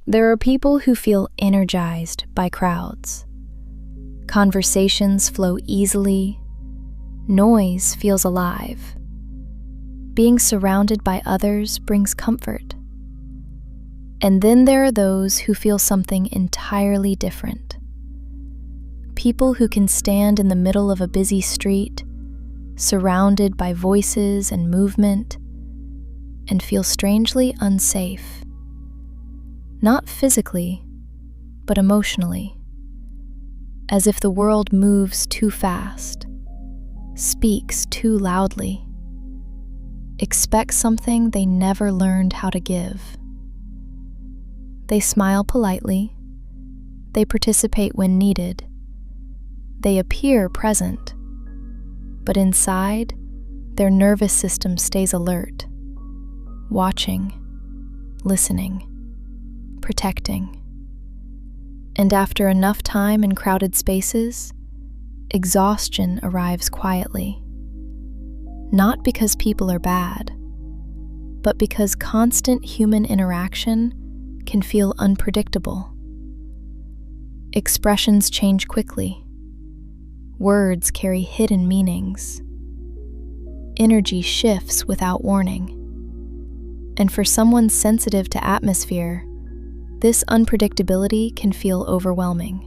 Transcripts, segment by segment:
There are people who feel energized by crowds. Conversations flow easily. Noise feels alive. Being surrounded by others brings comfort. And then there are those who feel something entirely different. People who can stand in the middle of a busy street, surrounded by voices and movement, and feel strangely unsafe. Not physically, but emotionally. As if the world moves too fast, speaks too loudly, expects something they never learned how to give. They smile politely, they participate when needed, they appear present, but inside, their nervous system stays alert, watching, listening, protecting. And after enough time in crowded spaces, exhaustion arrives quietly. Not because people are bad, but because constant human interaction can feel unpredictable. Expressions change quickly. Words carry hidden meanings. Energy shifts without warning. And for someone sensitive to atmosphere, this unpredictability can feel overwhelming.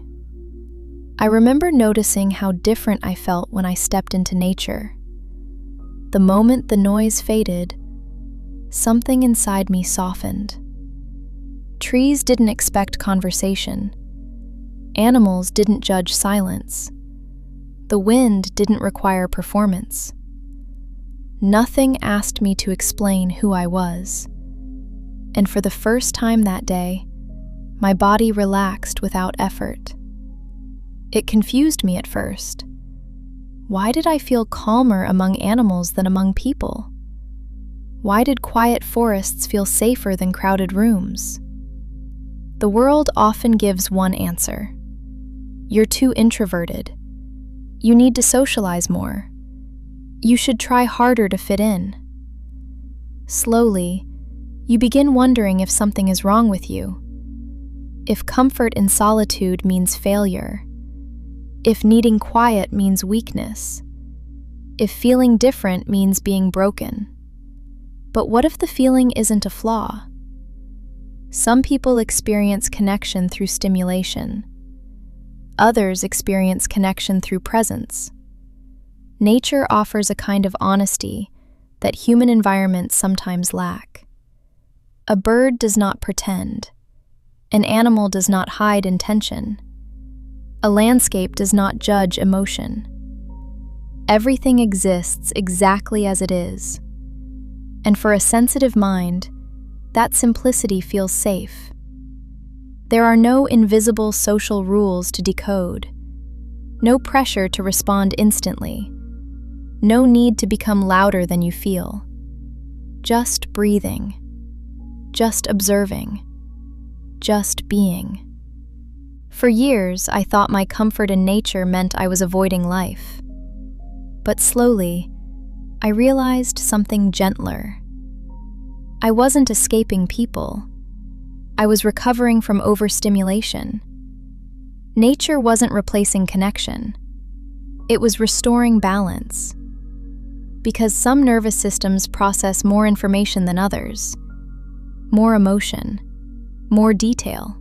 I remember noticing how different I felt when I stepped into nature. The moment the noise faded, something inside me softened. Trees didn't expect conversation. Animals didn't judge silence. The wind didn't require performance. Nothing asked me to explain who I was. And for the first time that day, my body relaxed without effort. It confused me at first. Why did I feel calmer among animals than among people? Why did quiet forests feel safer than crowded rooms? The world often gives one answer. You're too introverted. You need to socialize more. You should try harder to fit in. Slowly, you begin wondering if something is wrong with you. If comfort in solitude means failure. If needing quiet means weakness. If feeling different means being broken. But what if the feeling isn't a flaw? Some people experience connection through stimulation. Others experience connection through presence. Nature offers a kind of honesty that human environments sometimes lack. A bird does not pretend. An animal does not hide intention. A landscape does not judge emotion. Everything exists exactly as it is. And for a sensitive mind, that simplicity feels safe. There are no invisible social rules to decode, no pressure to respond instantly, no need to become louder than you feel. Just breathing, just observing, just being. For years, I thought my comfort in nature meant I was avoiding life. But slowly, I realized something gentler. I wasn't escaping people. I was recovering from overstimulation. Nature wasn't replacing connection. It was restoring balance. Because some nervous systems process more information than others. More emotion, more detail,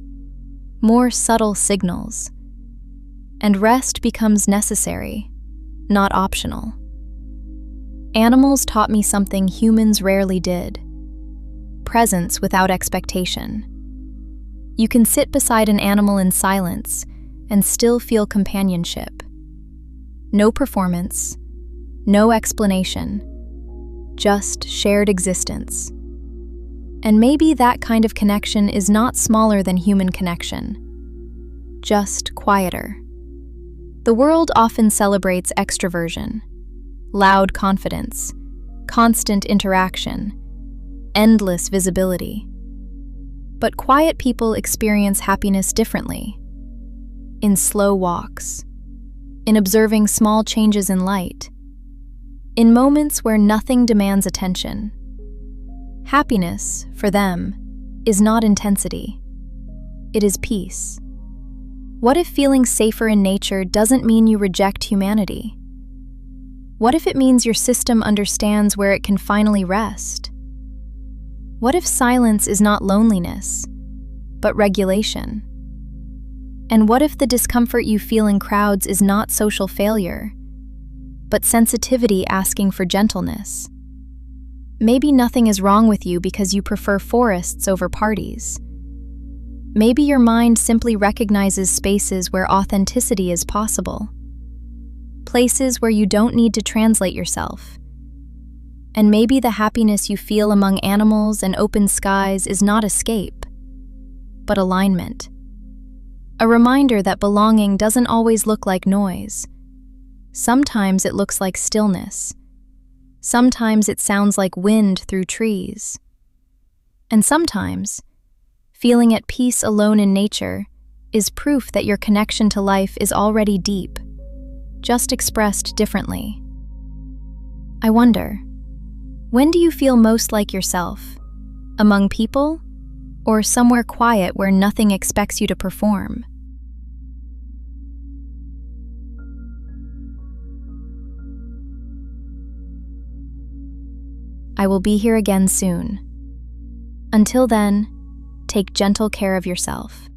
more subtle signals. And rest becomes necessary, not optional. Animals taught me something humans rarely did. Presence without expectation. You can sit beside an animal in silence and still feel companionship. No performance, no explanation, just shared existence. And maybe that kind of connection is not smaller than human connection, just quieter. The world often celebrates extroversion, loud confidence, constant interaction, endless visibility. But quiet people experience happiness differently. In slow walks, in observing small changes in light, in moments where nothing demands attention. Happiness, for them, is not intensity. It is peace. What if feeling safer in nature doesn't mean you reject humanity? What if it means your system understands where it can finally rest? What if silence is not loneliness, but regulation? And what if the discomfort you feel in crowds is not social failure, but sensitivity asking for gentleness? Maybe nothing is wrong with you because you prefer forests over parties. Maybe your mind simply recognizes spaces where authenticity is possible. Places where you don't need to translate yourself. And maybe the happiness you feel among animals and open skies is not escape, but alignment. A reminder that belonging doesn't always look like noise. Sometimes it looks like stillness. Sometimes it sounds like wind through trees. And sometimes, feeling at peace alone in nature is proof that your connection to life is already deep, just expressed differently. I wonder, when do you feel most like yourself? Among people? Or somewhere quiet where nothing expects you to perform? I will be here again soon. Until then, take gentle care of yourself.